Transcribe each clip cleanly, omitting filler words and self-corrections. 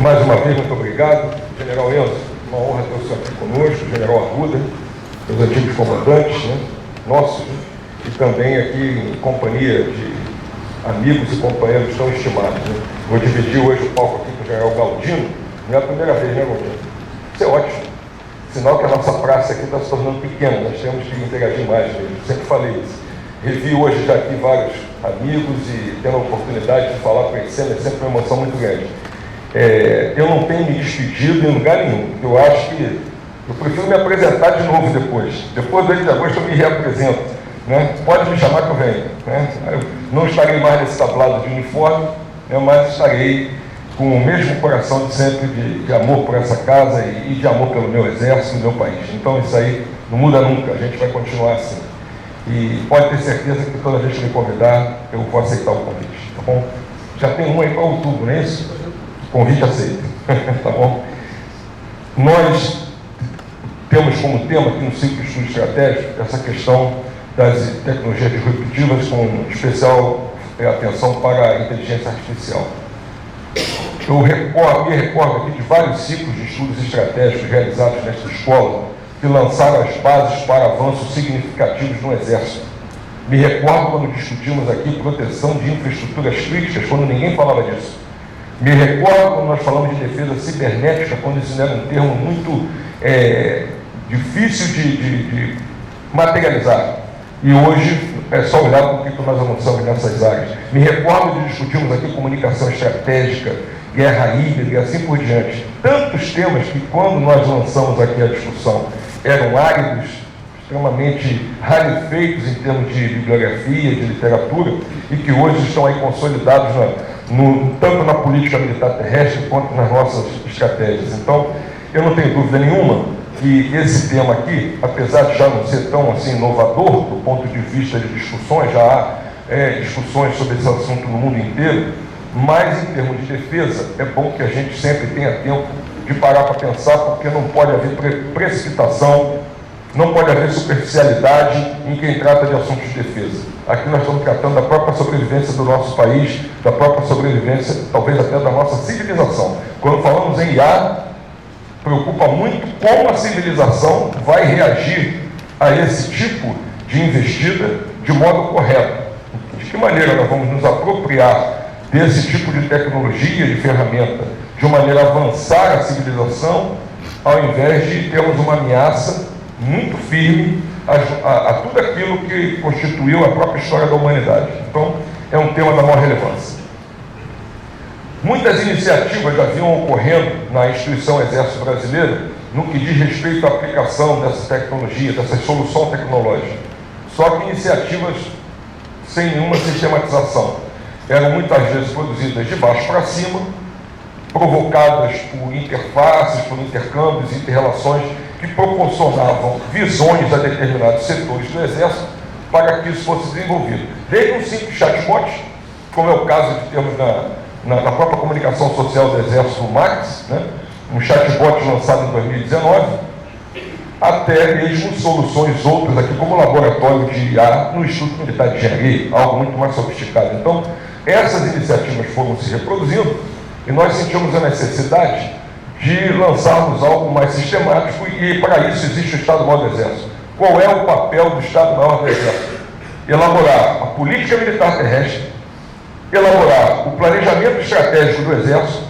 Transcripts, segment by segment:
mais uma vez, muito obrigado. General Enzo, uma honra ter o senhor aqui conosco, General Arruda, os antigos comandantes, né, nossos, né, e também aqui em companhia de amigos e companheiros tão estimados. Né. Vou dividir hoje o palco aqui com o General Galdino, não é a primeira vez, né, Galdino? Isso é ótimo. Sinal que a nossa praça aqui está se tornando pequena, nós temos que interagir mais mesmo, sempre falei isso. Revi hoje já aqui vários amigos e tendo a oportunidade de falar, conhecendo, é sempre uma emoção muito grande. Eu não tenho me despedido em lugar nenhum. Eu acho que eu prefiro me apresentar de novo depois. Depois do 8 de agosto eu me reapresento. Né? Pode me chamar que eu venho. Né? Eu não estarei mais nesse tablado de uniforme, né? Mas estarei com o mesmo coração de sempre de amor por essa casa e de amor pelo meu exército e meu país. Então isso aí não muda nunca, a gente vai continuar assim. E pode ter certeza que toda vez que me convidar, eu vou aceitar o convite, tá bom? Já tem um aí para outubro, não é isso? Convite aceito, tá bom? Nós temos como tema aqui no ciclo de estudo estratégico essa questão das tecnologias disruptivas, com especial atenção para a inteligência artificial. Eu me recordo aqui de vários ciclos de estudos estratégicos realizados nesta escola que lançaram as bases para avanços significativos no Exército. Me recordo quando discutimos aqui proteção de infraestruturas críticas, quando ninguém falava disso. Me recordo quando nós falamos de defesa cibernética, quando isso era um termo muito difícil de materializar. E hoje é só olhar para o que nós avançamos nessas áreas. Me recordo de discutirmos aqui comunicação estratégica, guerra híbrida e assim por diante. Tantos temas que, quando nós lançamos aqui a discussão, eram áridos, extremamente rarefeitos em termos de bibliografia, de literatura, e que hoje estão aí consolidados tanto na política militar terrestre quanto nas nossas estratégias. Então, eu não tenho dúvida nenhuma que esse tema aqui, apesar de já não ser tão assim inovador do ponto de vista de discussões, já há discussões sobre esse assunto no mundo inteiro, mas em termos de defesa, é bom que a gente sempre tenha tempo de parar para pensar, porque não pode haver precipitação, não pode haver superficialidade em quem trata de assuntos de defesa. Aqui nós estamos tratando da própria sobrevivência do nosso país, da própria sobrevivência, talvez até da nossa civilização. Quando falamos em IA, preocupa muito como a civilização vai reagir a esse tipo de investida de modo correto. De que maneira nós vamos nos apropriar desse tipo de tecnologia, de ferramenta, de uma maneira a avançar a civilização, ao invés de termos uma ameaça muito firme a tudo aquilo que constituiu a própria história da humanidade. Então, é um tema da maior relevância. Muitas iniciativas já vinham ocorrendo na instituição Exército Brasileiro no que diz respeito à aplicação dessa tecnologia, dessa solução tecnológica. Só que iniciativas sem nenhuma sistematização. Eram muitas vezes produzidas de baixo para cima, provocadas por interfaces, por intercâmbios, interrelações que proporcionavam visões a determinados setores do Exército para que isso fosse desenvolvido. Desde um simples chatbot, como é o caso de termos na própria comunicação social do Exército, o MAX, né? Um chatbot lançado em 2019, até mesmo soluções outras aqui, como o laboratório de IA no Instituto Militar de Engenharia, algo muito mais sofisticado. Então, essas iniciativas foram se reproduzindo e nós sentimos a necessidade de lançarmos algo mais sistemático e, para isso, existe o Estado-Maior do Exército. Qual é o papel do Estado-Maior do Exército? Elaborar a política militar terrestre, elaborar o planejamento estratégico do Exército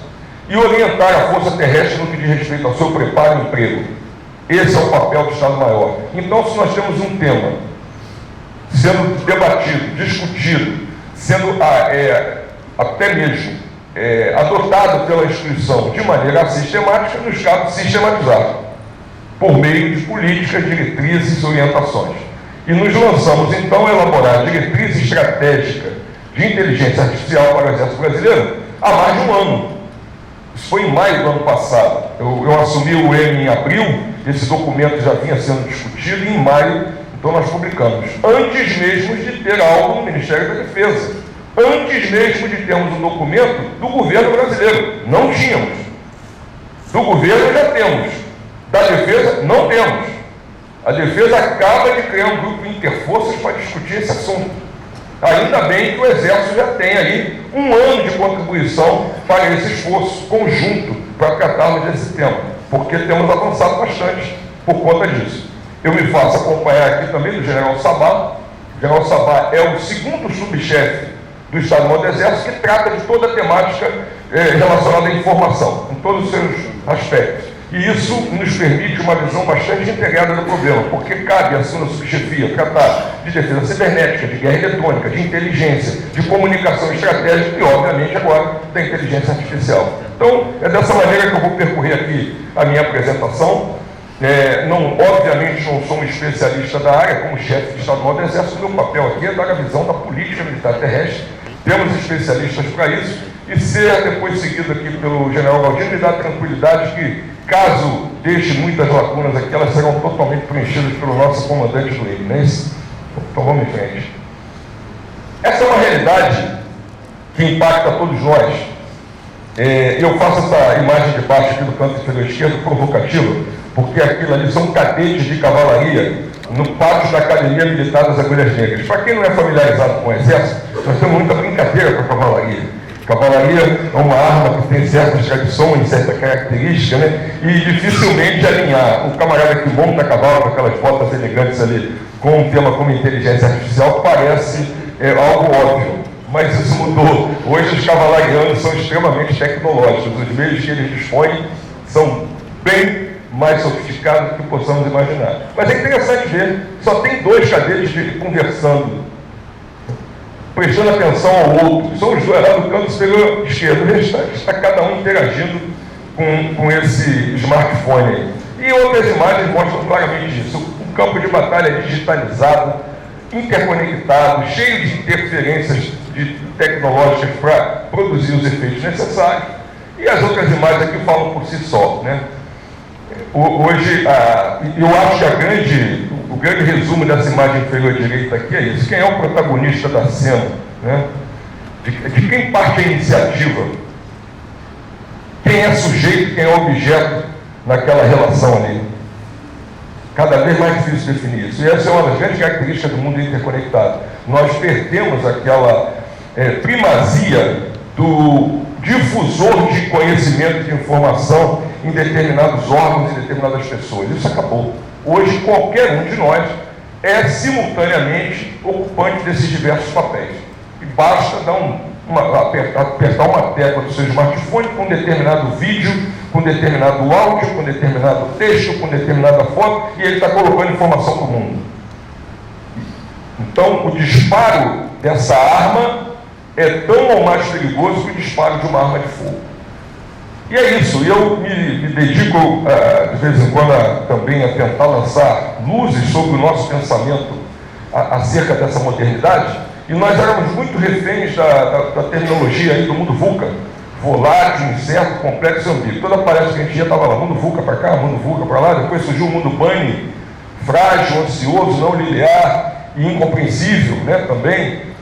e orientar a Força Terrestre no que diz respeito ao seu preparo e emprego. Esse é o papel do Estado-Maior. Então, se nós temos um tema sendo debatido, discutido, sendo até mesmo adotado pela instituição de maneira sistemática, nos cabe sistematizar por meio de políticas, diretrizes e orientações. E nos lançamos, então, a elaborar diretriz estratégica de inteligência artificial para o Exército Brasileiro há mais de um ano. Isso foi em maio do ano passado. Eu assumi o M em abril, esse documento já vinha sendo discutido, e em maio, então, nós publicamos. Antes mesmo de ter algo no Ministério da Defesa. Antes mesmo de termos um documento do governo brasileiro. Não tínhamos. Do governo já temos. Da defesa, não temos. A defesa acaba de criar um grupo de interforças para discutir esse assunto. Ainda bem que o Exército já tem aí um ano de contribuição para esse esforço conjunto para tratarmos desse tema, porque temos avançado bastante por conta disso. Eu me faço acompanhar aqui também do General Sabá. O General Sabá é o segundo subchefe do Estado-Maior do Exército que trata de toda a temática relacionada à informação, em todos os seus aspectos. E isso nos permite uma visão bastante integrada do problema, porque cabe à sua subchefia tratar de defesa cibernética, de guerra eletrônica, de inteligência, de comunicação estratégica e, obviamente, agora da inteligência artificial. Então, é dessa maneira que eu vou percorrer aqui a minha apresentação. Obviamente, não sou um especialista da área, como chefe de Estado-Maior do Exército, meu papel aqui é dar a visão da política militar terrestre. Temos especialistas para isso, e ser depois seguido aqui pelo General Galdino me dá tranquilidade que, caso deixe muitas lacunas aqui, elas serão totalmente preenchidas pelo nosso comandante do INE, não é isso? Então vamos em frente. Essa é uma realidade que impacta todos nós. Eu faço essa imagem de baixo aqui do canto inferior esquerdo provocativa, porque aquilo ali são cadetes de cavalaria no pátio da Academia Militar das Agulhas Negras. Para quem não é familiarizado com o Exército, nós temos muita brincadeira com a cavalaria. Cavalaria é uma arma que tem certas tradições, certa característica, né? E dificilmente alinhar o camarada que monta a cavalo com aquelas botas elegantes ali com um tema como inteligência artificial parece algo óbvio. Mas isso mudou. Hoje os cavalarianos são extremamente tecnológicos. Os meios que eles dispõem são bem mais sofisticados do que possamos imaginar. Mas é interessante ver, só tem dois cadetes conversando, prestando atenção ao outro. São os dois lá do canto superior esquerdo. O restante está cada um interagindo com esse smartphone aí. E outras imagens mostram claramente isso. Um campo de batalha digitalizado, interconectado, cheio de interferências tecnológicas para produzir os efeitos necessários. E as outras imagens aqui falam por si só, né? Hoje, eu acho que o grande resumo dessa imagem inferior direita aqui é isso. Quem é o protagonista da cena, né? De quem parte a iniciativa? Quem é sujeito, quem é objeto naquela relação ali? Cada vez mais difícil definir isso. E essa é uma das grandes características do mundo interconectado. Nós perdemos aquela primazia do difusor de conhecimento e de informação em determinados órgãos e determinadas pessoas. Isso acabou. Hoje, qualquer um de nós é simultaneamente ocupante desses diversos papéis. E basta apertar uma tecla do seu smartphone com determinado vídeo, com determinado áudio, com determinado texto, com determinada foto, e ele está colocando informação para o mundo. Então, o disparo dessa arma é tão ou mais perigoso que o disparo de uma arma de fogo. E é isso, eu me dedico de vez em quando também a tentar lançar luzes sobre o nosso pensamento acerca dessa modernidade, e nós éramos muito reféns da terminologia aí do mundo VUCA, volátil, incerto, complexo e ambíguo. Toda palestra que a gente ia estava lá, mundo VUCA para cá, mundo VUCA para lá, depois surgiu o mundo BANI, frágil, ansioso, não linear e incompreensível, né, também.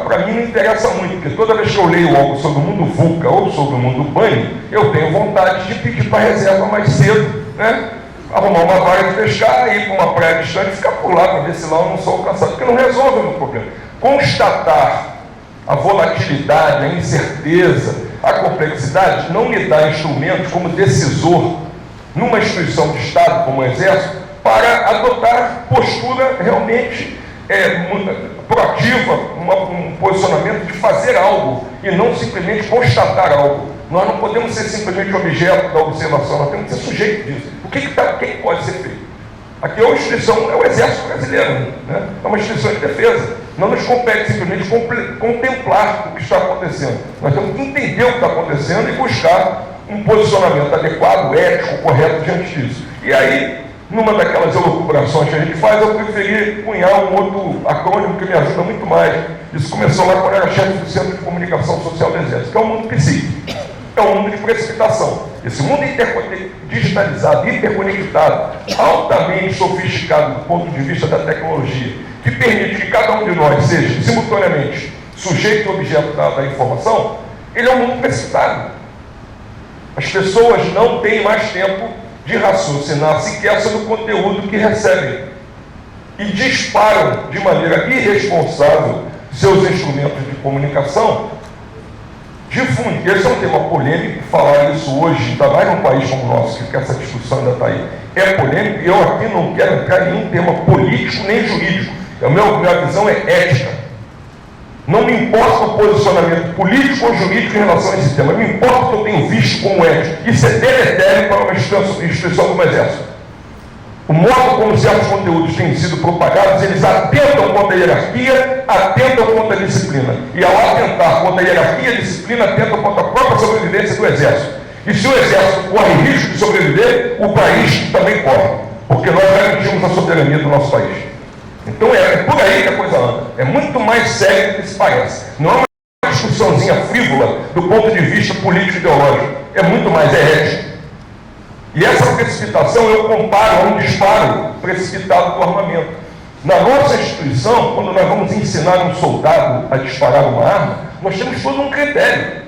Para mim não interessa muito, porque toda vez que eu leio algo sobre o mundo VUCA ou sobre o mundo BANI, eu tenho vontade de pedir para a reserva mais cedo, né? Arrumar uma vaga de pescar, ir para uma praia distante e ficar por lá para ver se lá eu não sou alcançado, porque não resolve o meu problema. Constatar a volatilidade, a incerteza, a complexidade, não me dá instrumentos como decisor numa instituição de Estado como o Exército para adotar postura realmente proativa, um posicionamento de fazer algo e não simplesmente constatar algo. Nós não podemos ser simplesmente objeto da observação, nós temos que ser sujeito disso. O que pode ser feito? Aqui é uma instituição, é o Exército Brasileiro, né? É uma instituição de defesa. Não nos compete simplesmente contemplar o que está acontecendo. Nós temos que entender o que está acontecendo e buscar um posicionamento adequado, ético, correto diante disso. E aí, numa daquelas elucubrações que a gente faz, eu preferi cunhar um outro acrônimo que me ajuda muito mais. Isso começou lá quando eu era chefe do Centro de Comunicação Social do Exército, que é o mundo psíquico. É um mundo de precipitação. Esse mundo digitalizado, interconectado, altamente sofisticado do ponto de vista da tecnologia, que permite que cada um de nós seja simultaneamente sujeito e objeto da informação, ele é um mundo precipitado. As pessoas não têm mais tempo de raciocinar sequer sobre o conteúdo que recebem e disparam de maneira irresponsável seus instrumentos de comunicação, difunde. Esse é um tema polêmico, falar isso hoje, ainda mais num país como o nosso, que essa discussão ainda está aí, é polêmico, e eu aqui não quero entrar em nenhum tema político nem jurídico. A minha visão é ética. Não me importa o posicionamento político ou jurídico em relação a esse tema, me importa o que eu tenho visto como ético. Isso é deletério para uma instituição como o Exército. O modo como certos conteúdos têm sido propagados, eles atentam contra a hierarquia, atentam contra a disciplina. E ao atentar contra a hierarquia e a disciplina, atentam contra a própria sobrevivência do Exército. E se o Exército corre risco de sobreviver, o país também corre. Porque nós garantimos a soberania do nosso país. Então é por aí que a coisa anda. É muito mais sério do que se parece. Não é uma discussãozinha frívola do ponto de vista político e ideológico. É muito mais, é ético. E essa precipitação eu comparo a um disparo precipitado do armamento. Na nossa instituição, quando nós vamos ensinar um soldado a disparar uma arma, nós temos todo um critério.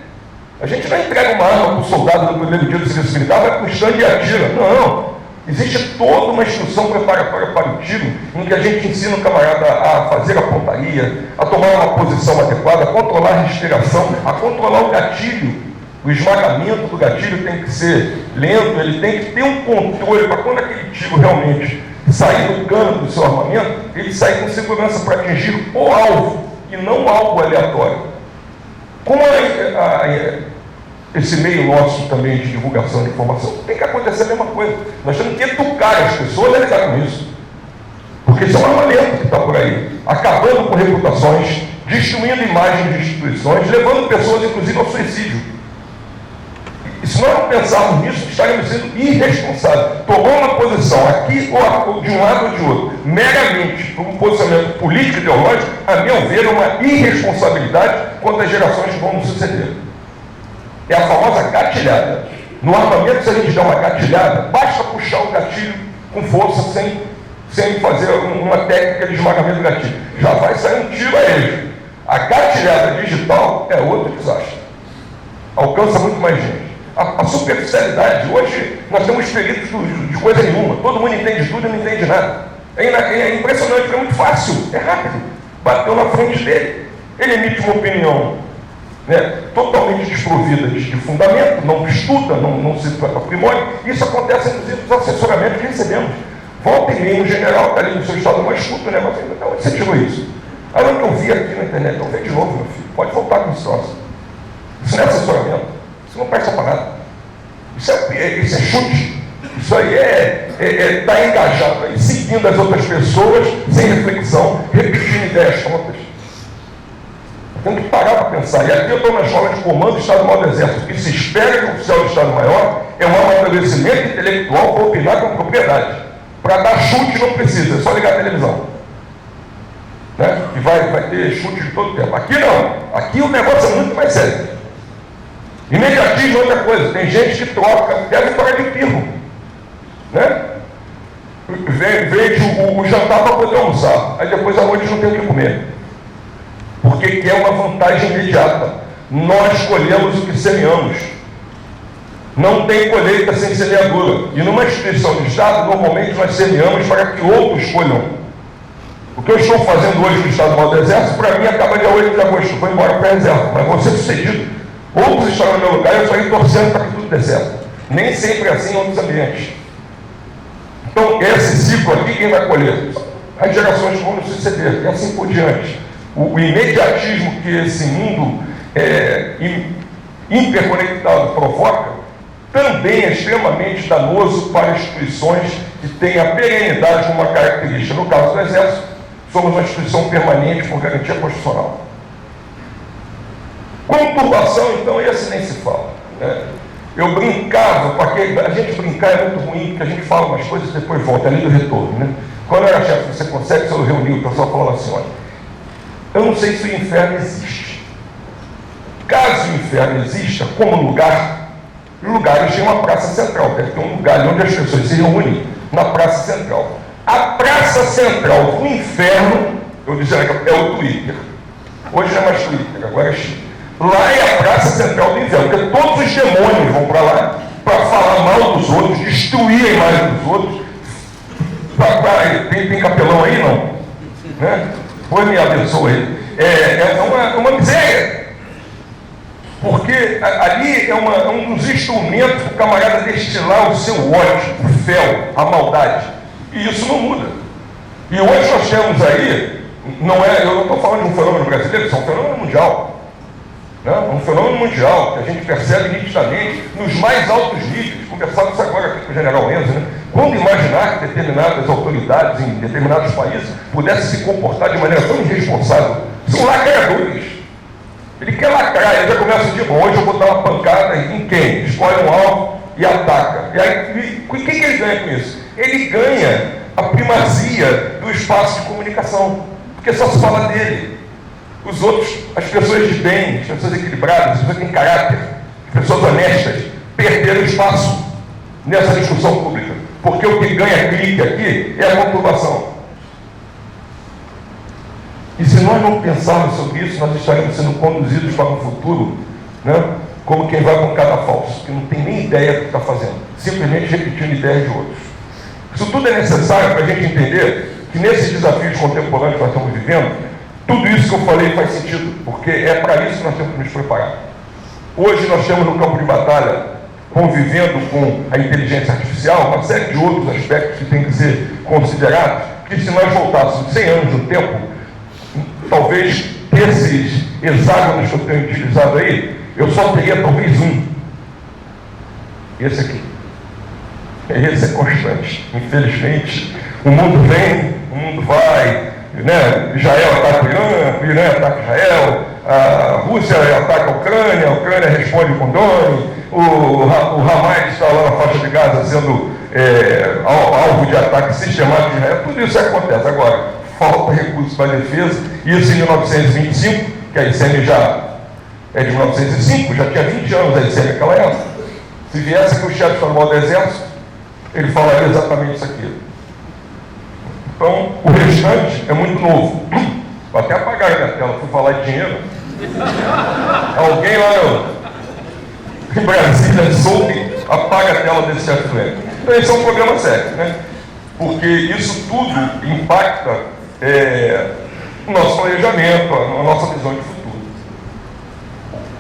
A gente não entrega uma arma para o soldado no primeiro dia do serviço militar, vai para o stand e atira. Não. Existe toda uma instrução preparatória para o tiro, em que a gente ensina o camarada a fazer a pontaria, a tomar uma posição adequada, a controlar a respiração, a controlar o gatilho. O esmagamento do gatilho tem que ser lento, ele tem que ter um controle para quando aquele tiro realmente sair do cano do seu armamento, ele sair com segurança para atingir o alvo e não algo aleatório. Como esse meio nosso também de divulgação de informação, tem que acontecer a mesma coisa. Nós temos que educar as pessoas a lidar com isso. Porque isso é um armamento que está por aí, acabando com reputações, destruindo imagens de instituições, levando pessoas, inclusive, ao suicídio. E se nós não pensarmos nisso, estaremos sendo irresponsáveis. Tomar uma posição aqui ou de um lado ou de outro, meramente por um posicionamento político e ideológico, a meu ver, é uma irresponsabilidade quanto às gerações que vão nos suceder. É a famosa gatilhada. No armamento, se a gente der uma gatilhada, basta puxar o gatilho com força, sem fazer uma técnica de esmagamento do gatilho. Já vai sair um tiro a ele. A gatilhada digital é outro desastre. Alcança muito mais gente. A superficialidade, hoje nós temos peritos de coisa nenhuma, todo mundo entende tudo e não entende nada. É impressionante, porque é muito fácil, é rápido. Bateu na frente dele, ele emite uma opinião, né, totalmente desprovida de fundamento, não estuda, não se aprimora. Isso acontece inclusive nos assessoramentos que recebemos. Volta e meia, o general está ali no seu estado, não escuta, né? Mas então, onde você tirou isso? Aí o que eu vi aqui na internet, eu vi de novo, meu filho, pode voltar com esse troço. Isso não é assessoramento. Isso não presta para nada. Isso é chute. Isso aí está engajado aí, seguindo as outras pessoas, sem reflexão, repetindo ideias prontas. Tem que parar para pensar. E aqui eu estou na escola de comando do Estado-Maior do Exército. O que se espera de um oficial do Estado-Maior é um amadurecimento intelectual para opinar com propriedade. Para dar chute não precisa, é só ligar a televisão. Né? E vai ter chute de todo tempo. Aqui não. Aqui o negócio é muito mais sério. Imediatismo é outra coisa. Tem gente que troca, deve parar de pirro. Né? Vende o jantar para poder almoçar. Aí depois à noite não tem o que comer. Porque quer uma vantagem imediata. Nós colhemos o que semeamos. Não tem colheita sem semeadura. E numa instituição de Estado, normalmente nós semeamos para que outros colham. O que eu estou fazendo hoje no Estado-Maior do Exército, para mim, acaba dia 8 de agosto. Vou embora para a reserva, mas vou ser sucedido. Outros estarão no meu lugar e eu estou torcendo para que tudo dê certo. Nem sempre é assim em outros ambientes. Então, esse ciclo aqui, quem vai colher? As gerações que vão nos suceder, e assim por diante. O imediatismo que esse mundo hiperconectado provoca também é extremamente danoso para instituições que têm a perenidade como uma característica. No caso do Exército, somos uma instituição permanente com garantia constitucional. Conturbação, então, esse nem se fala. Né? Eu brincava, porque a gente brincar é muito ruim, porque a gente fala umas coisas e depois volta, é ali do retorno. Né? Quando eu era chefe, você consegue, se eu reuni, o pessoal falava assim, olha, eu não sei se o inferno existe. Caso o inferno exista, como lugar, lugares têm uma praça central, deve ter um lugar onde as pessoas se reúnem, na praça central. A praça central do inferno, eu dizia, é o Twitter. Hoje não é mais Twitter, agora é X. Lá é a praça central do inferno, porque todos os demônios vão para lá para falar mal dos outros, destruir a imagem dos outros. Tem capelão aí, não? Né? Pois me abençoe aí. uma miséria. Porque ali é um dos instrumentos para o camarada destilar o seu ódio, o fel, a maldade. E isso não muda. E hoje nós temos aí, eu não estou falando de um fenômeno brasileiro, isso é um fenômeno mundial. Né? Um fenômeno mundial que a gente percebe nitidamente nos mais altos níveis. Conversamos agora aqui com o general Enzo, né? Quando imaginar que determinadas autoridades em determinados países pudessem se comportar de maneira tão irresponsável? São lacradores. Ele quer lacrar, ele já começa a dizer, hoje eu vou dar uma pancada em quem? Escolhe um alvo e ataca. E aí, o que ele ganha com isso? Ele ganha a primazia do espaço de comunicação, porque só se fala dele. Os outros, as pessoas de bem, as pessoas equilibradas, as pessoas que têm caráter, as pessoas honestas, perderam espaço nessa discussão pública, porque o que ganha clique aqui é a conturbação. E se nós não pensarmos sobre isso, nós estaremos sendo conduzidos para um futuro, né, como quem vai com cada falso, que não tem nem ideia do que está fazendo, simplesmente repetindo ideias de outros. Isso tudo é necessário para a gente entender que nesses desafios contemporâneos que nós estamos vivendo, tudo isso que eu falei faz sentido, porque é para isso que nós temos que nos preparar. Hoje nós temos no campo de batalha, convivendo com a inteligência artificial, uma série de outros aspectos que têm que ser considerados, que se nós voltássemos 100 anos no tempo, talvez desses hexágonos que eu tenho utilizado aí, eu só teria talvez um. Esse aqui. Esse é constante. Infelizmente, o mundo vem, o mundo vai, né? Israel ataca o Irã, o Irã ataca Israel, a Rússia ataca a Ucrânia responde com drone, o Hamas está lá na faixa de Gaza sendo alvo de ataque sistemático de Israel. Tudo isso acontece. Agora, falta recursos para a defesa, isso em 1925, que a ICM já é de 1905, já tinha 20 anos a ICM naquela época. Se viesse aqui o chefe estadual do Exército, ele falaria exatamente isso aqui. Então, o restante é muito novo. Vou até apagar a minha tela, fui falar de dinheiro. Alguém lá em Brasília soube, apaga a tela desse chefe do Exército. Então, esse é um problema sério, né? Porque isso tudo impacta o nosso planejamento, a nossa visão de futuro.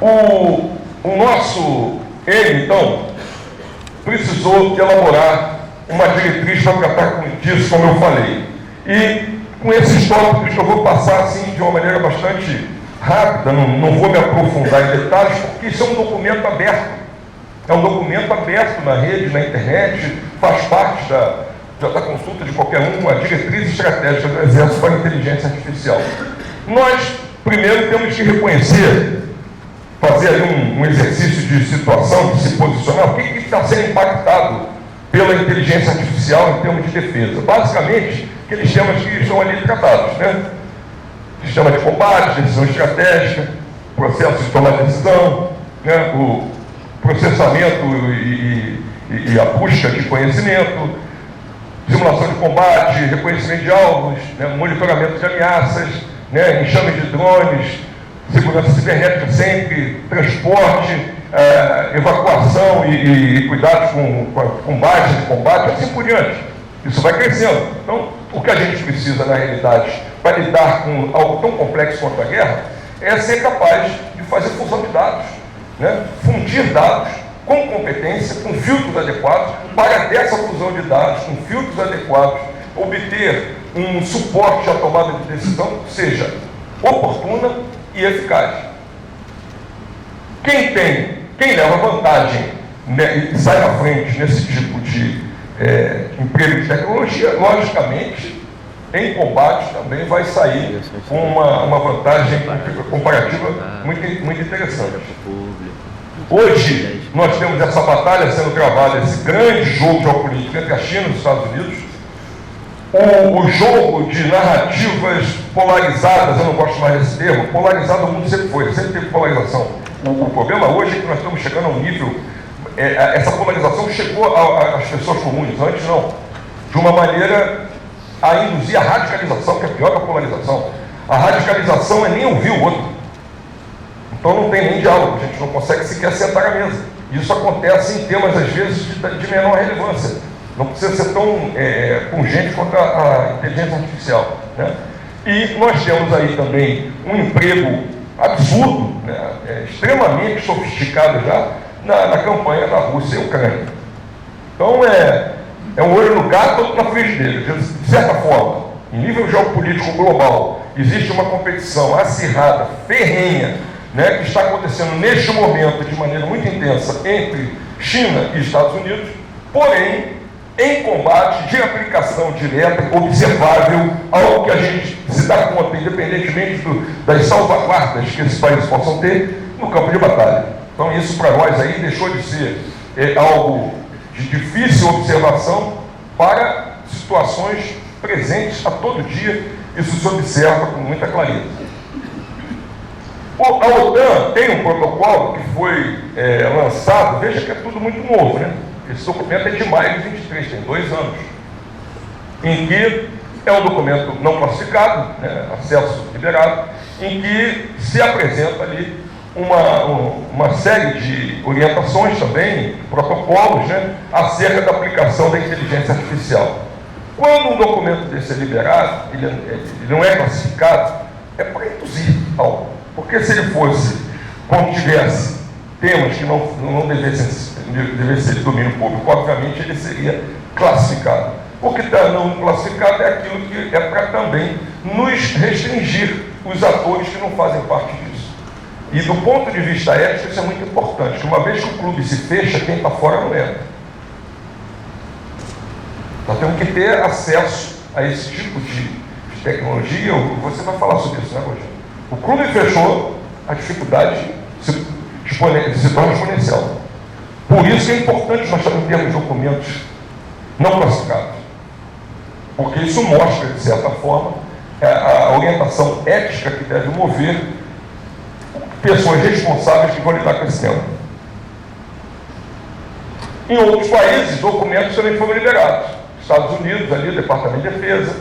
O nosso então, precisou elaborar uma diretriz para tratar disso, como eu falei. E com esses tópicos que eu vou passar assim, de uma maneira bastante rápida, não vou me aprofundar em detalhes, porque isso é um documento aberto. É um documento aberto na rede, na internet, faz parte da consulta de qualquer um, a diretriz estratégica do Exército para a inteligência artificial. Nós, primeiro, temos que reconhecer, fazer aí um exercício de situação, de se posicionar, o que está sendo impactado pela inteligência artificial em termos de defesa. Basicamente, aqueles temas que estão ali tratados, né? Sistema de combate, decisão estratégica, processo de tomar decisão, né? O processamento e a busca de conhecimento, simulação de combate, reconhecimento de alvos, né? Monitoramento de ameaças, né? Enxame de drones, segurança cibernética sempre, transporte, evacuação e cuidados com baixas de combate, assim por diante. Isso vai crescendo. Então, o que a gente precisa, na realidade, para lidar com algo tão complexo quanto a guerra, é ser capaz de fazer fusão de dados, né? Fundir dados com competência, com filtros adequados, para dessa fusão de dados, com filtros adequados, obter um suporte à tomada de decisão que seja oportuna e eficaz. Quem leva vantagem, né, e sai na frente nesse tipo de emprego de tecnologia, logicamente, em combate também vai sair com uma vantagem comparativa muito interessante. Hoje, nós temos essa batalha sendo travada, esse grande jogo geopolítico entre a China e os Estados Unidos, o jogo de narrativas polarizadas, eu não gosto mais desse termo, polarizado o mundo sempre foi, sempre teve polarização. O problema hoje é que nós estamos chegando a um nível, essa polarização chegou às pessoas comuns, antes não, de uma maneira a induzir a radicalização, que é pior que a polarização. A radicalização é nem ouvir o outro. Então não tem nem diálogo, a gente não consegue sequer sentar à mesa. Isso acontece em temas, às vezes, de menor relevância. Não precisa ser tão pungente quanto a inteligência artificial, né? E nós temos aí também um emprego absurdo, né, extremamente sofisticado já, na campanha da Rússia e Ucrânia. Então, é um olho no gato, outro na frigideira. De certa forma, em nível geopolítico global, existe uma competição acirrada, ferrenha, né, que está acontecendo neste momento de maneira muito intensa entre China e Estados Unidos, porém, em combate de aplicação direta, observável, algo que a gente se dá conta, independentemente das salvaguardas que esses países possam ter no campo de batalha. Então, isso para nós aí deixou de ser algo de difícil observação para situações presentes a todo dia. Isso se observa com muita clareza. A OTAN tem um protocolo que foi lançado, veja que é tudo muito novo, né? Esse documento é de maio de 23, tem 2 anos, em que é um documento não classificado, né, acesso liberado, em que se apresenta ali uma série de orientações também, protocolos, né, acerca da aplicação da inteligência artificial. Quando um documento desse é liberado, ele não é classificado, é para induzir algo. Porque se ele fosse, quando tivesse temas que não devessem ser de domínio público, obviamente ele seria classificado. O que está não classificado é aquilo que é para também nos restringir os atores que não fazem parte disso. E do ponto de vista ético, isso é muito importante, que uma vez que o clube se fecha, quem está fora não entra. Nós temos que ter acesso a esse tipo de tecnologia. Você vai falar sobre isso, né, Rogério? O clube fechou, a dificuldade se torna exponencial. Por isso que é importante nós termos documentos não classificados. Porque isso mostra, de certa forma, a orientação ética que deve mover pessoas responsáveis que vão lidar com esse tema. Em outros países, documentos também foram liberados. Estados Unidos, ali, o Departamento de Defesa,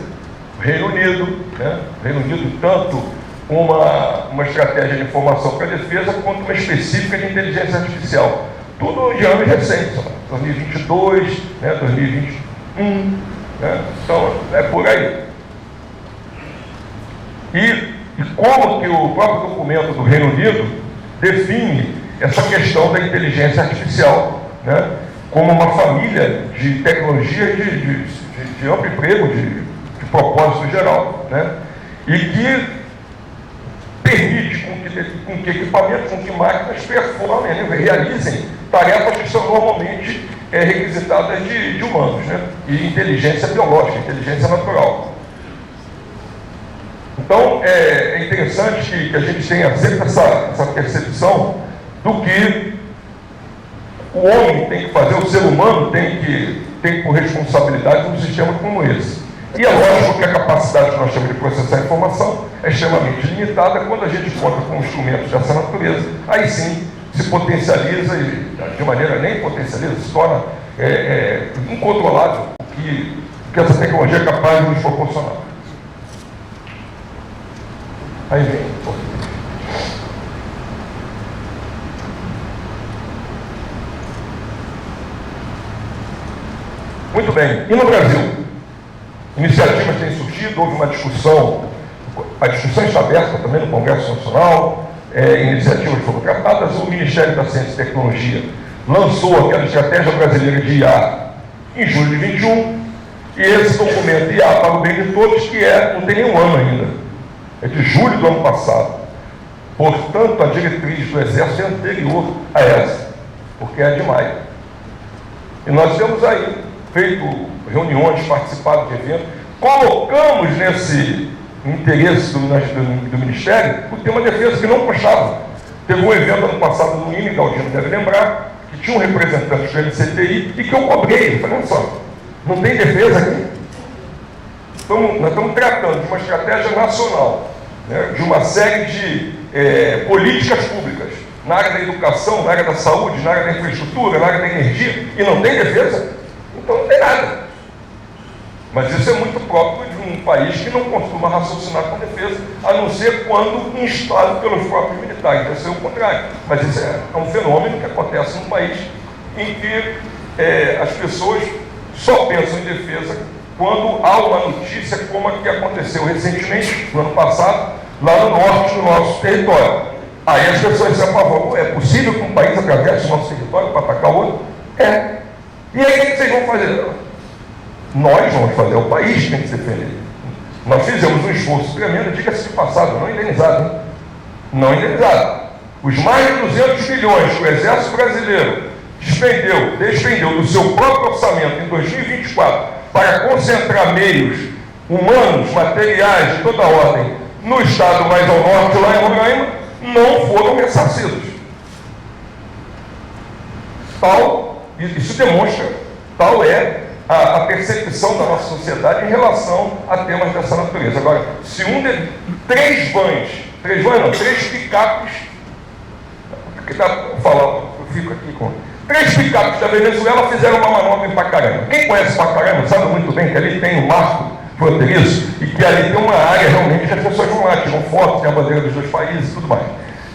Reino Unido, né? Reino Unido, tanto uma estratégia de informação para a defesa, quanto uma específica de inteligência artificial. Tudo de anos recentes, 2022, né? 2021, né? Então, é por aí. E como que o próprio documento do Reino Unido define essa questão da inteligência artificial, né, como uma família de tecnologia de amplo emprego, de propósito geral, né, e que permite com que equipamentos, com que máquinas performem, né, realizem tarefas que são normalmente requisitadas de humanos, né, e inteligência biológica, inteligência natural. Então, é interessante que a gente tenha sempre essa percepção do que o homem tem que fazer, o ser humano tem por responsabilidade num sistema como esse. E é lógico que a capacidade que nós temos de processar informação é extremamente limitada. Quando a gente conta com instrumentos dessa natureza, aí sim se potencializa e, de maneira nem potencializa, se torna incontrolável o que essa tecnologia é capaz de nos proporcionar. Aí vem. Muito bem. E no Brasil? Iniciativas têm surgido, houve uma discussão, a discussão está aberta também no Congresso Nacional, iniciativas foram tratadas. O Ministério da Ciência e Tecnologia lançou aquela estratégia brasileira de IA em julho de 21, e esse documento IA para o bem de todos, que não tem nenhum ano ainda. É de julho do ano passado. Portanto, a diretriz do Exército é anterior a essa, porque é de maio. E nós temos aí feito reuniões, participado de eventos, colocamos nesse interesse do Ministério o tema defesa, que não puxava. Teve um evento ano passado no INE, Galdino deve lembrar, que tinha um representante do MCTI e que eu cobrei. Eu falei, olha só, não tem defesa aqui? Nós estamos tratando de uma estratégia nacional, né, de uma série de políticas públicas na área da educação, na área da saúde, na área da infraestrutura, na área da energia, e não tem defesa, então não tem nada. Mas isso é muito próprio de um país que não costuma raciocinar com defesa, a não ser quando instado pelos próprios militares. Deve ser o contrário. Mas isso é um fenômeno que acontece num país em que as pessoas só pensam em defesa quando há uma notícia como a que aconteceu recentemente, no ano passado, lá no norte do nosso território. Aí as pessoas se apavoram. É possível que um país atravesse o nosso território para atacar o outro? É. E aí o que vocês vão fazer? Nós vamos fazer, o país tem que se defender. Nós fizemos um esforço tremendo, diga-se de passado, não indenizado, hein? Não indenizado. Os mais de 200 milhões que o Exército Brasileiro despendeu do seu próprio orçamento em 2024 para concentrar meios humanos, materiais de toda ordem no estado mais ao norte, lá em Roraima, não foram ressarcidos. Isso demonstra, tal é a percepção da nossa sociedade em relação a temas dessa natureza. Agora, se três picapes, três picapes da Venezuela fizeram uma manobra em Pacaraima. Quem conhece Pacaraima sabe muito bem que ali tem um marco fronteiriço e que ali tem uma área realmente que as pessoas vão lá, tiram fotos, tem a bandeira dos dois países e tudo mais.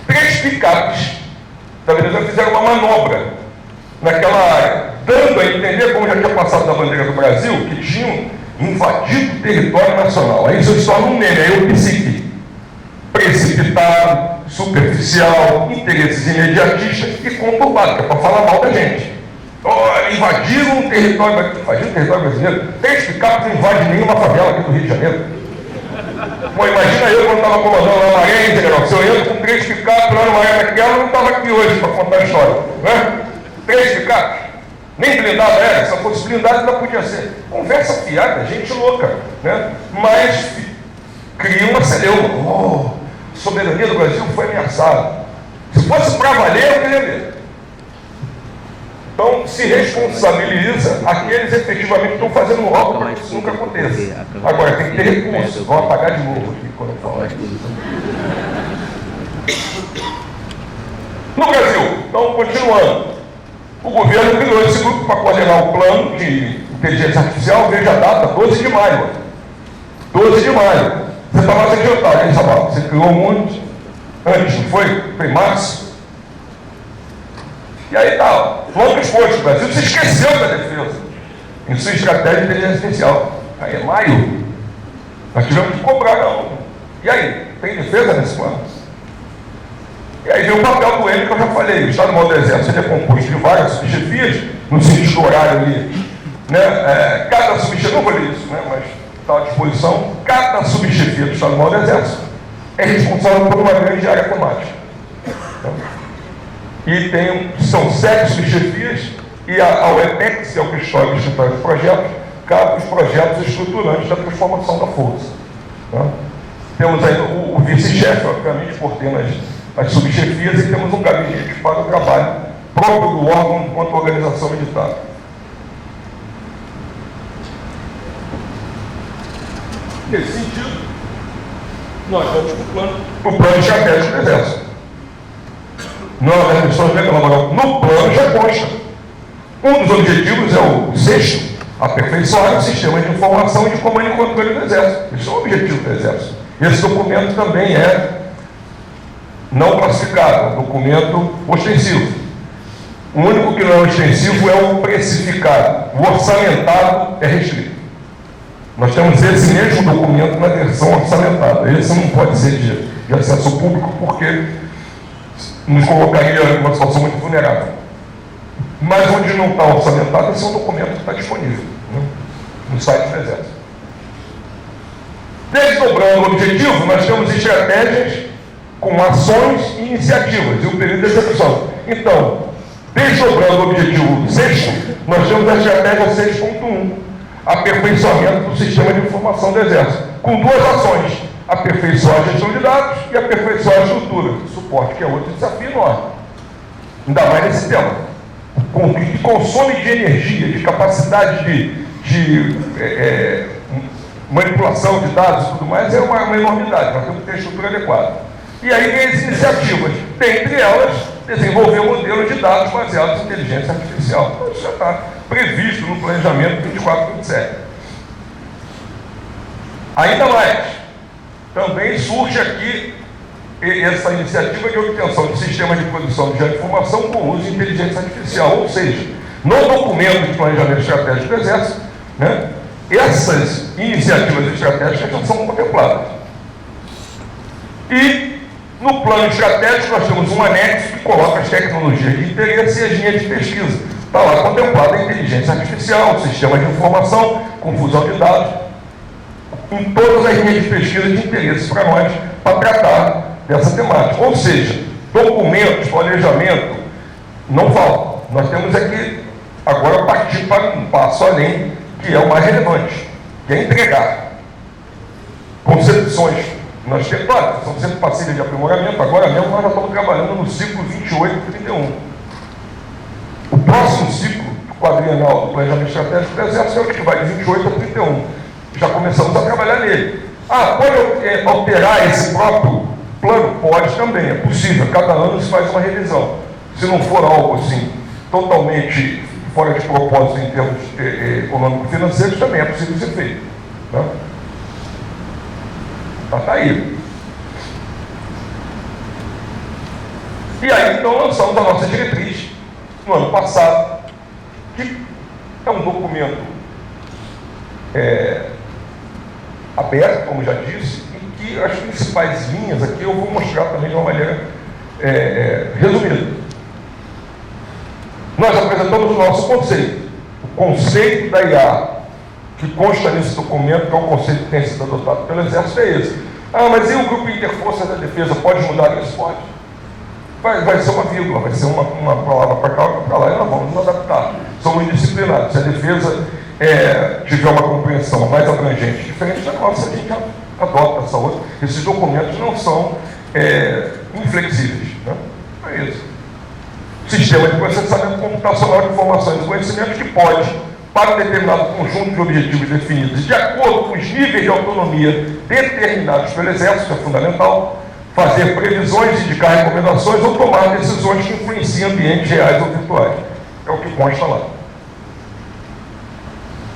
Três picapes da Venezuela fizeram uma manobra naquela área, dando a entender, como já tinha passado da bandeira do Brasil, que tinham invadido o território nacional. Aí isso se torna um meme, aí eu psique. Precipitado, superficial, interesses imediatistas e conturbado, que é para falar mal da gente. Invadiram o território brasileiro. Três picapes não invadem nenhuma favela aqui do Rio de Janeiro. Pô, imagina eu quando estava comandando lá na Maré, general. Se eu entro com três picapes lá na Maré daquela, eu não estava aqui hoje para contar a história. Né? Três picapes. Nem blindado era, se não fosse blindado ainda podia ser. Conversa fiada, gente louca. Né? Mas cria uma celeuma. A soberania do Brasil foi ameaçada. Se fosse para valer, eu queria ver. Então, se responsabiliza aqueles efetivamente que estão fazendo o óbvio para que isso nunca aconteça. Agora, tem que ter recursos. Vão apagar de novo aqui quando eu falar. No Brasil, então, continuando, o governo criou esse grupo para coordenar o plano de inteligência artificial, veja a data, 12 de maio. 12 de maio. Você está mais adiantado, hein, Sabal? Você criou muito antes, não foi? Foi em março. E aí tá, plano exposto, o Brasil se esqueceu da defesa em sua estratégia de inteligência artificial. Aí é maio. Nós tivemos que cobrar, não. E aí, tem defesa nesse plano? E aí vem o papel do M que eu já falei. O Estado-Maior do Exército é composto de várias subchefias, no sentido do horário ali. Né? Cada subchefia, não vou ler isso, né? Mas está à disposição, cada subchefia do Estado-Maior do Exército é responsável por uma grande área temática. Então, e são 7 subchefias, e ao EPEX, que é o Cristóvão do Escritório de Projetos, cabe os projetos estruturantes da transformação da força. Tá? Temos aí o vice-chefe, obviamente, coordena as subchefias, e temos um gabinete para o trabalho próprio do órgão enquanto organização militar. Nesse sentido, nós vamos para o plano estratégico do Exército. As pessoas vêm elaborar no plano já consta. Um dos objetivos é o 6º, aperfeiçoar o sistema de informação e de comando e controle do Exército. Isso é o objetivo do Exército. Esse documento também é não classificado, é um documento ostensivo. O único que não é ostensivo é o precificado. O orçamentado é restrito. Nós temos esse mesmo documento na versão orçamentada. Esse não pode ser de acesso público porque nos colocaria em uma situação muito vulnerável. Mas onde não está orçamentado, esse é um documento que está disponível, né, no site do Exército. Desdobrando o objetivo, nós temos estratégias com ações e iniciativas e o período de execução. Então, desdobrando o objetivo 6º, nós temos a estratégia 6.1, aperfeiçoamento do sistema de informação do Exército, com 2 ações: aperfeiçoar a gestão de dados e aperfeiçoar a estrutura de suporte, que é outro desafio enorme. Ainda mais nesse tema. Que consome de energia, de capacidade de manipulação de dados e tudo mais, é uma enormidade. Nós temos que ter a estrutura adequada. E aí vem as iniciativas. Dentre elas, desenvolver modelos de dados baseados em inteligência artificial. Então, isso já está previsto no planejamento 24/27. Ainda mais, também surge aqui essa iniciativa de obtenção de sistemas de produção de informação com uso de inteligência artificial, ou seja, no documento de planejamento estratégico do Exército, né, essas iniciativas estratégicas já são contempladas. E, no plano estratégico, nós temos um anexo que coloca as tecnologias de interesse e as linhas de pesquisa. Está lá contemplada a inteligência artificial, sistemas de informação, confusão de dados, em todas as linhas de pesquisa de interesse para nós, para tratar dessa temática. Ou seja, documentos, planejamento, não falta. Nós temos aqui, agora, partir para um passo além, que é o mais relevante, que é entregar concepções. Nós temos, claro, são sempre passíveis de aprimoramento. Agora mesmo nós já estamos trabalhando no ciclo 28 e 31. O próximo ciclo quadrienal do planejamento estratégico do Exército é o que vai de 28 a 31. Já começamos a trabalhar nele. Pode alterar esse próprio plano? Pode também, é possível. Cada ano se faz uma revisão. Se não for algo assim totalmente fora de propósito em termos econômico-financeiros, também é possível ser feito. Tá? Está aí. E aí, então, lançamos a nossa diretriz no ano passado, que é um documento aberto, como já disse, e que as principais linhas aqui eu vou mostrar também de uma maneira resumida. Nós apresentamos o nosso conceito, o conceito da IA, que consta nesse documento, que é o conceito que tem sido adotado pelo Exército, é esse. Mas e o Grupo Interforças da Defesa pode mudar isso? Pode. Vai ser uma vírgula, vai ser uma palavra para cá, para lá, e nós vamos nos adaptar. Somos disciplinados. Se a defesa tiver uma compreensão mais abrangente, diferente da nossa, a gente adota essa outra. Esses documentos não são inflexíveis. Né? É isso. Sistema de processamento computacional de informações e conhecimentos que pode, para um determinado conjunto de objetivos definidos, de acordo com os níveis de autonomia determinados pelo Exército, é fundamental, fazer previsões, indicar recomendações ou tomar decisões que influenciam ambientes reais ou virtuais. É o que consta lá.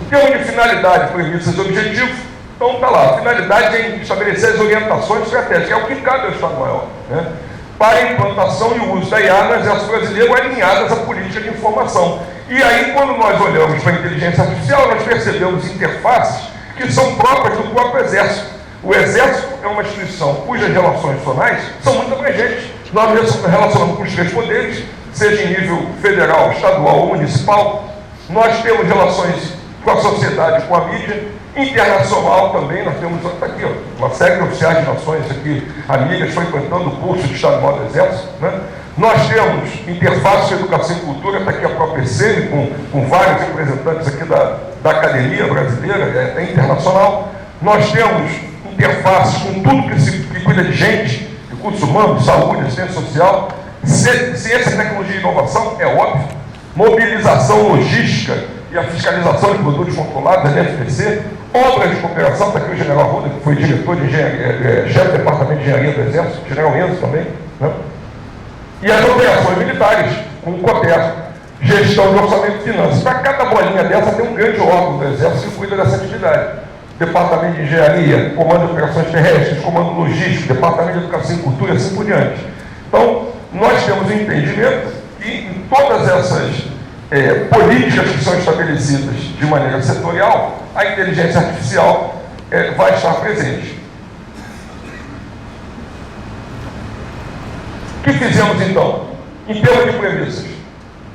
Em termos de finalidade, premissas e objetivos, então está lá. A finalidade é estabelecer as orientações estratégicas, é o que cabe ao Estado-Maior, né? Para a implantação e o uso da IA no Exército Brasileiro alinhadas à política de informação. E aí, quando nós olhamos para a inteligência artificial, nós percebemos interfaces que são próprias do próprio Exército. O Exército é uma instituição cujas relações nacionais são muito abrangentes. Nós nos relacionamos com os três poderes, seja em nível federal, estadual ou municipal. Nós temos relações com a sociedade, com a mídia, internacional também. Nós temos aqui uma série de oficiais de nações aqui, amigas, frequentando o curso de Estado-Maior do Exército. Né? Nós temos interface com educação e cultura, está aqui a própria ECM, com vários representantes aqui da academia brasileira, é internacional. Nós temos interfaces com tudo que cuida de gente, recursos humanos, saúde, assistência social, ciência, tecnologia e inovação, é óbvio, mobilização logística e a fiscalização de produtos controlados, a NFPC, obras de cooperação, está aqui o general Ruda, que foi diretor de engenharia, chefe do departamento de engenharia do Exército, general Enzo também, né? E as operações militares, com o COTER, gestão de orçamento e finanças. Para cada bolinha dessa tem um grande órgão do Exército que cuida dessa atividade. Departamento de Engenharia, Comando de Operações Terrestres, Comando Logístico, Departamento de Educação e Cultura e assim por diante. Então, nós temos um entendimento que em todas essas políticas que são estabelecidas de maneira setorial, a inteligência artificial vai estar presente. O que fizemos então? Em termos de premissas,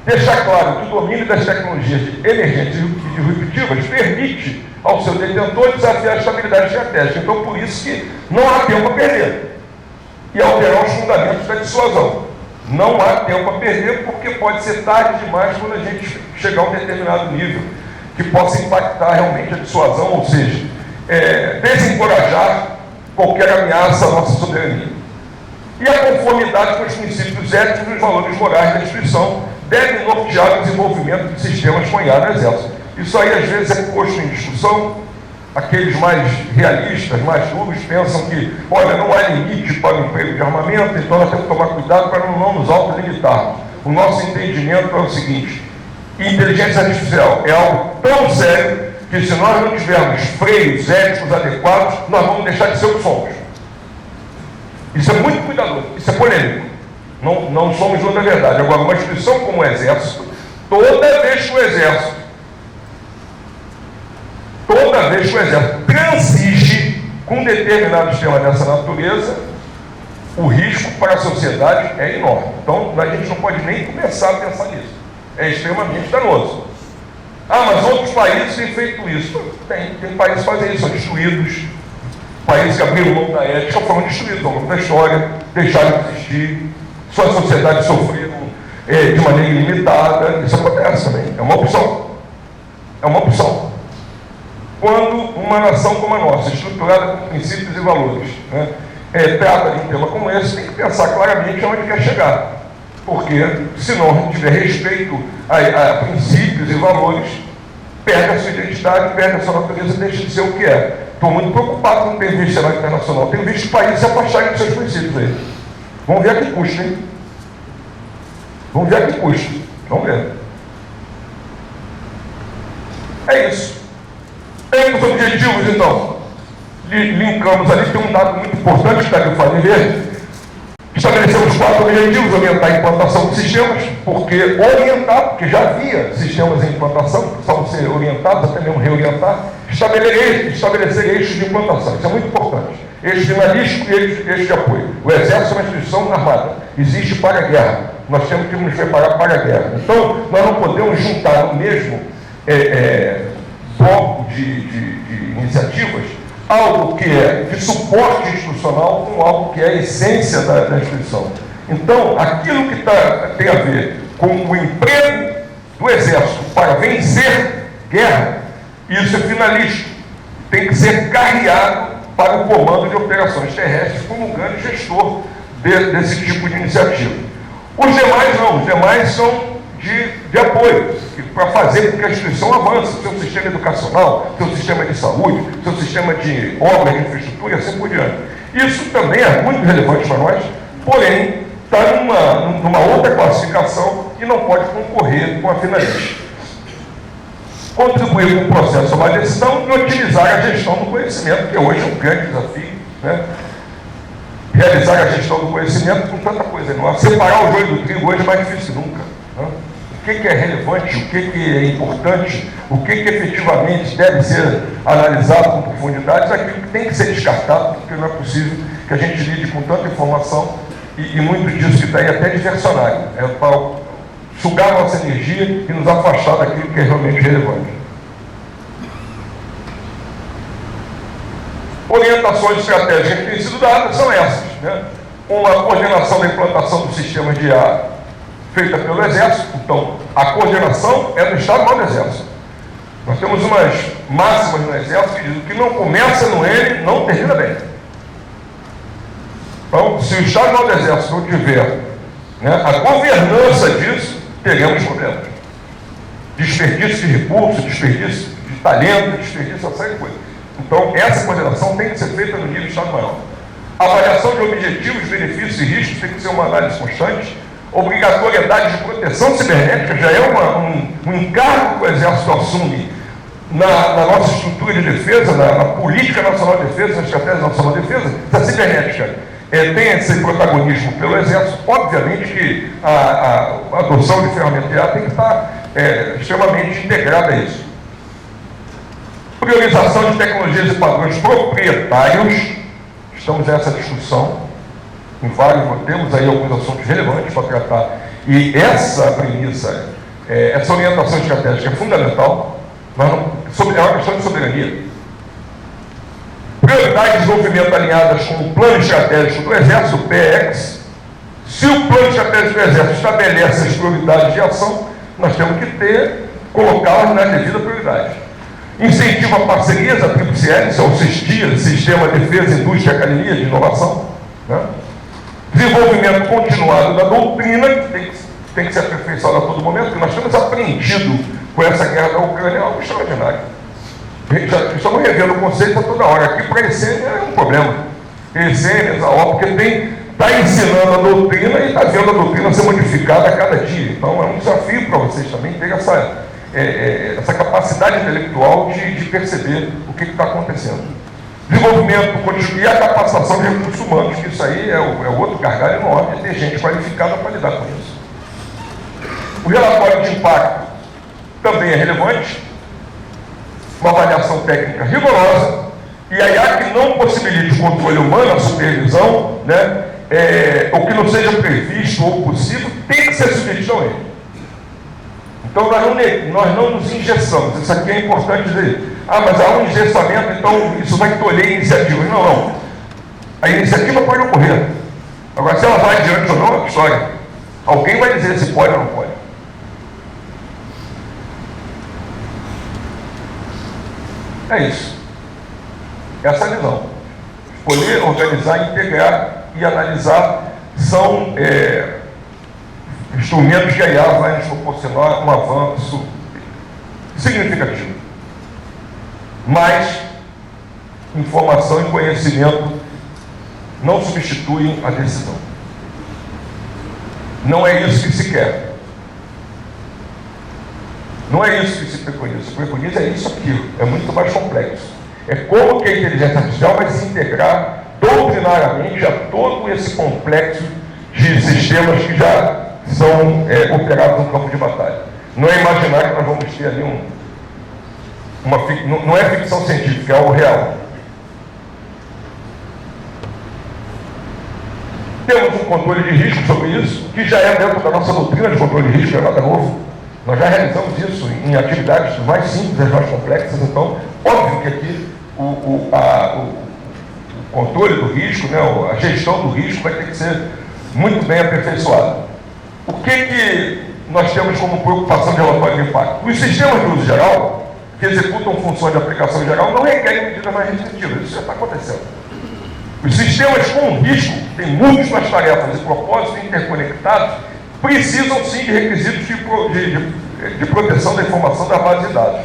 deixar claro que o domínio das tecnologias emergentes e disruptivas permite ao seu detentor desafiar a estabilidade estratégica. Então, por isso que não há tempo a perder. E alterar os fundamentos da dissuasão. Não há tempo a perder, porque pode ser tarde demais quando a gente chegar a um determinado nível que possa impactar realmente a dissuasão, ou seja, desencorajar qualquer ameaça à nossa soberania. E a conformidade com os princípios éticos e os valores morais da instituição deve nortear o desenvolvimento de sistemas com IA no Exército. Isso aí, às vezes, é posto em discussão. Aqueles mais realistas, mais duros, pensam que, olha, não há limite para o emprego de armamento, então nós temos que tomar cuidado para não nos autolimitarmos. O nosso entendimento é o seguinte: inteligência artificial é algo tão sério que, se nós não tivermos freios éticos adequados, nós vamos deixar de ser o que somos. Isso é muito cuidadoso, isso é polêmico. Não somos donos da verdade. Agora, uma instituição como o Exército, toda vez que o Exército uma vez que o Exército transige com um determinado sistema dessa natureza, o risco para a sociedade é enorme. Então, a gente não pode nem começar a pensar nisso. É extremamente danoso. Ah, mas outros países têm feito isso. Tem países que fazem isso, são destruídos. Países que abriram mão da ética foram destruídos ao longo da história, deixaram de existir, suas sociedades sofreram de maneira ilimitada. Isso acontece também. É uma opção. É uma opção. Quando uma nação como a nossa, estruturada com princípios e valores, né, trata de um tema como esse, tem que pensar claramente aonde quer chegar. Porque, se não tiver respeito a princípios e valores, perde a sua identidade, perde a sua natureza e deixa de ser o que é. Estou muito preocupado com o que tem visto cenário internacional. Tenho visto países se afastarem dos seus princípios aí. Vamos ver a que custa, hein? Vamos ver a que custa. Vamos ver. É isso. Tem os objetivos, então. Linkamos ali, tem um dado muito importante que está aqui no verde. Estabelecemos 4 objetivos: orientar a implantação de sistemas, porque já havia sistemas em implantação, que precisavam ser orientados, até mesmo reorientar. Estabelecer eixos de implantação, isso é muito importante. Eixo finalístico e eixo de apoio. O Exército é uma instituição armada, existe para a guerra. Nós temos que nos preparar para a guerra. Então, nós não podemos juntar no mesmo bloco de iniciativas algo que é de suporte institucional com algo que é a essência da instituição. Então, aquilo que tem a ver com o emprego do Exército para vencer guerra, isso é finalístico. Tem que ser carreado para o comando de operações terrestres como um grande gestor desse tipo de iniciativa. Os demais não, os demais são de apoio, para fazer com que a instituição avance, seu sistema educacional, seu sistema de saúde, seu sistema de obra, de infraestrutura e assim por diante. Isso também é muito relevante para nós, porém, está numa outra classificação e não pode concorrer com a finalista. Contribuir com o processo de tomar decisão e otimizar a gestão do conhecimento, que hoje é um grande desafio, né? Realizar a gestão do conhecimento com tanta coisa enorme. Separar o joio do trigo hoje é mais difícil que nunca, né? O que é relevante, o que é importante, o que efetivamente deve ser analisado com profundidade, aquilo que tem que ser descartado, porque não é possível que a gente lide com tanta informação e muito disso que está aí até diversionário. É para sugar a nossa energia e nos afastar daquilo que é realmente relevante. Orientações estratégicas que têm sido dadas são essas, né? Uma coordenação da implantação dos sistemas de IA feita pelo Exército. Então, a coordenação é do Estado-Maior do Exército. Nós temos umas máximas no Exército que dizem que não começa no N, não termina bem. Então, se o Estado-Maior do Exército não tiver, né, a governança disso, teremos problemas. Desperdício de recursos, desperdício de talento, desperdício de uma série de coisas. Então, essa coordenação tem que ser feita no nível Estado-Maior. Avaliação de objetivos, benefícios e riscos tem que ser uma análise constante. Obrigatoriedade de proteção cibernética já é um encargo que o Exército assume na nossa estrutura de defesa, na política nacional de defesa, na estratégia nacional de defesa. A cibernética tem esse protagonismo pelo Exército. Obviamente que a adoção de ferramenta IA tem que estar extremamente integrada a isso. Priorização de tecnologias e padrões proprietários. Estamos nessa discussão. Em vários, temos aí alguns assuntos relevantes para tratar. E essa premissa, essa orientação estratégica é fundamental. É uma questão de soberania. Prioridades de desenvolvimento alinhadas com o plano estratégico do Exército, o PEX. Se o plano estratégico do Exército estabelece as prioridades de ação, nós temos que colocá-las na devida prioridade. Incentiva parcerias, a Tríplice Hélice, o SISTIA, Sistema de Defesa, Indústria, Academia de Inovação, né? Desenvolvimento continuado da doutrina, que tem que ser aperfeiçoado a todo momento, porque nós temos aprendido com essa guerra da Ucrânia algo extraordinário. Estamos revendo o conceito a toda hora. Aqui para a ESEN é um problema. ESEN, ESAO, porque está ensinando a doutrina e está vendo a doutrina ser modificada a cada dia. Então é um desafio para vocês também ter essa capacidade intelectual de perceber o que está acontecendo. Desenvolvimento contínuo e a capacitação de recursos humanos, que isso aí é outro gargalo enorme, ter gente qualificada para lidar com isso. O relatório de impacto também é relevante. uma avaliação técnica rigorosa, e aí há que não possibilite o controle humano, a supervisão, né, o que não seja previsto ou possível, tem que ser submetido ao ele. Então nós não nos engessamos, isso aqui é importante dizer. Ah, mas há um engessamento, então isso vai tolher a iniciativa. Não, não. A iniciativa pode ocorrer. Agora, se ela vai adiante ou não, é outra história. Alguém vai dizer se pode ou não pode. É isso. Essa é a visão. Escolher, organizar, integrar e analisar são instrumentos que a IA vai nos proporcionar um avanço significativo. Mas informação e conhecimento não substituem a decisão. Não é isso que se quer. Não é isso que se preconiza. Se preconiza é isso aqui. É muito mais complexo. É como que a inteligência artificial vai se integrar doutrinariamente a todo esse complexo de sistemas que já são operados no campo de batalha. Não é imaginar que nós vamos ter ali não é ficção científica, é o real. Temos um controle de risco sobre isso, que já é dentro da nossa doutrina de controle de risco, não é nada novo. Nós já realizamos isso em atividades mais simples, as mais complexas. Então, óbvio que aqui o controle do risco, né, a gestão do risco vai ter que ser muito bem aperfeiçoada. O que nós temos como preocupação de relatório de impacto? Os sistemas de uso geral, que executam funções de aplicação geral, não requerem medidas mais restritivas. Isso já está acontecendo. Os sistemas com risco, que têm múltiplas tarefas e propósitos interconectados, precisam sim de requisitos de proteção da informação da base de dados.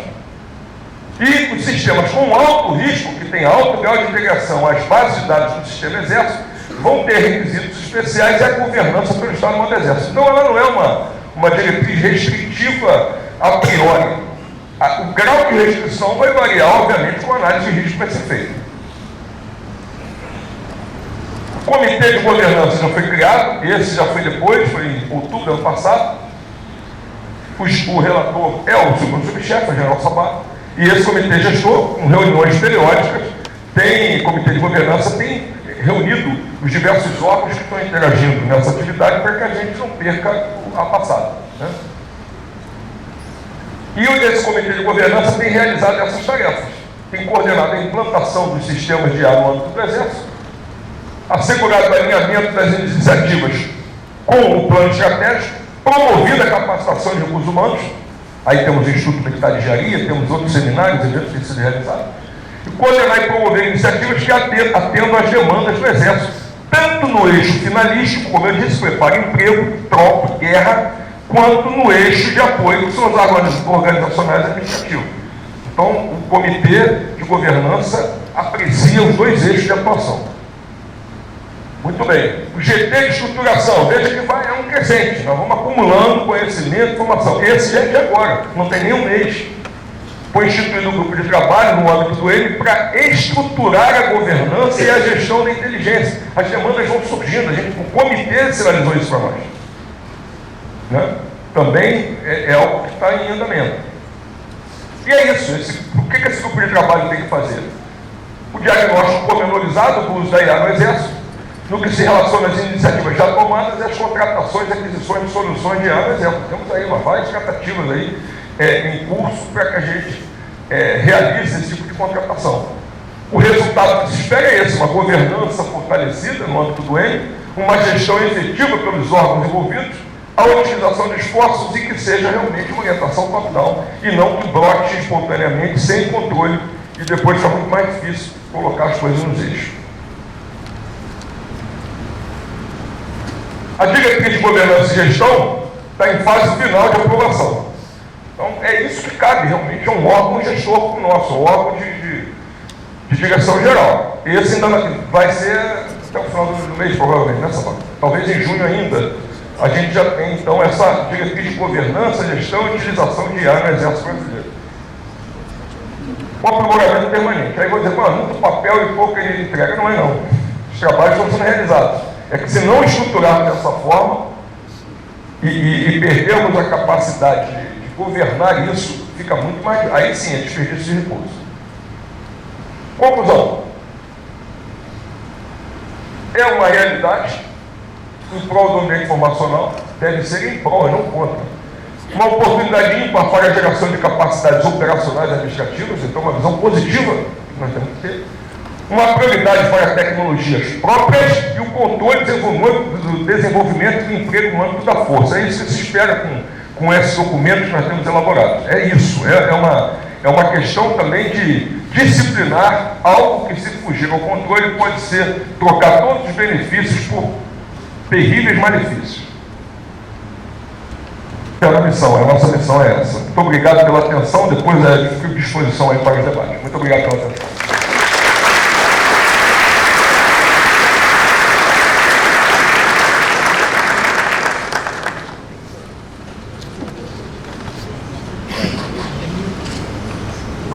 E os sistemas com alto risco, que têm alto grau de integração às bases de dados do sistema Exército, vão ter requisitos especiais e a governança pelo Estado-Maior do Exército. Então, ela não é uma diretriz restritiva a priori. O grau de restrição vai variar, obviamente, com a análise de risco que vai ser feita. O Comitê de Governança já foi criado, esse já foi depois, foi em outubro do ano passado. O relator é o segundo subchefe, o general Sabato, e esse comitê gestor, com reuniões periódicas, comitê de governança tem reunido os diversos órgãos que estão interagindo nessa atividade para que a gente não perca a passada, né? E esse comitê de governança tem realizado essas tarefas, tem coordenado a implantação dos sistemas de IA no âmbito do Exército, assegurado o alinhamento das iniciativas com o plano estratégico, promovido a capacitação de recursos humanos. Aí temos o Instituto Militar de Engenharia, temos outros seminários, eventos que têm sido realizados, e coordenar e promover iniciativas que atendam às demandas do Exército, tanto no eixo finalístico, como eu disse, preparo emprego, tropa, guerra, quanto no eixo de apoio, que são os organizacionais administrativos. Então, o Comitê de Governança aprecia os dois eixos de atuação. Muito bem. O GT de estruturação, veja que é um crescente. Nós vamos acumulando conhecimento, informação. Esse é de agora, não tem nem um mês. Foi instituído um grupo de trabalho no âmbito do ENE para estruturar a governança e a gestão da inteligência. As demandas vão surgindo, o comitê sinalizou isso para nós. Né? Também é algo que está em andamento. E é isso. O que esse grupo de trabalho tem que fazer? O diagnóstico pormenorizado do uso da IA no Exército, no que se relaciona às iniciativas já tomadas e às contratações, aquisições de soluções de IA no Exército. Temos aí várias tratativas aí, em curso para que a gente realize esse tipo de contratação. O resultado que se espera é esse: uma governança fortalecida no âmbito do ENE, uma gestão efetiva pelos órgãos envolvidos, a utilização de esforços e que seja realmente uma orientação top-down e não que brote espontaneamente, sem controle, e depois fica muito mais difícil colocar as coisas nos eixos. A diretriz de governança e gestão está em fase final de aprovação. Então, é isso que cabe realmente a um órgão gestor como o nosso, um órgão de direção geral. Esse ainda vai ser até o final do mês, provavelmente, né, Sabato? Talvez em junho ainda, a gente já tem, então, essa diretriz de governança, gestão e utilização de IA no Exército Brasileiro. Um aprimoramento permanente. Aí vou dizer, muito papel e pouca entrega. Não é, não. Os trabalhos estão sendo realizados. É que se não estruturarmos dessa forma e perdermos a capacidade de governar isso fica muito mais... Aí sim, é desperdício de recursos. Conclusão. É uma realidade, em prol do ambiente informacional, deve ser em prol e não contra. Uma oportunidade ímpar para a geração de capacidades operacionais e administrativas, então uma visão positiva que nós temos que ter. Uma prioridade para tecnologias próprias e o controle do desenvolvimento do emprego no âmbito da força. É isso que se espera com esses documentos que nós temos elaborados. É isso, é uma questão também de disciplinar algo que, se fugir ao controle, pode ser trocar todos os benefícios por terríveis malefícios. A nossa missão é essa. Muito obrigado pela atenção, depois fico à disposição aí para os debates. Muito obrigado pela atenção.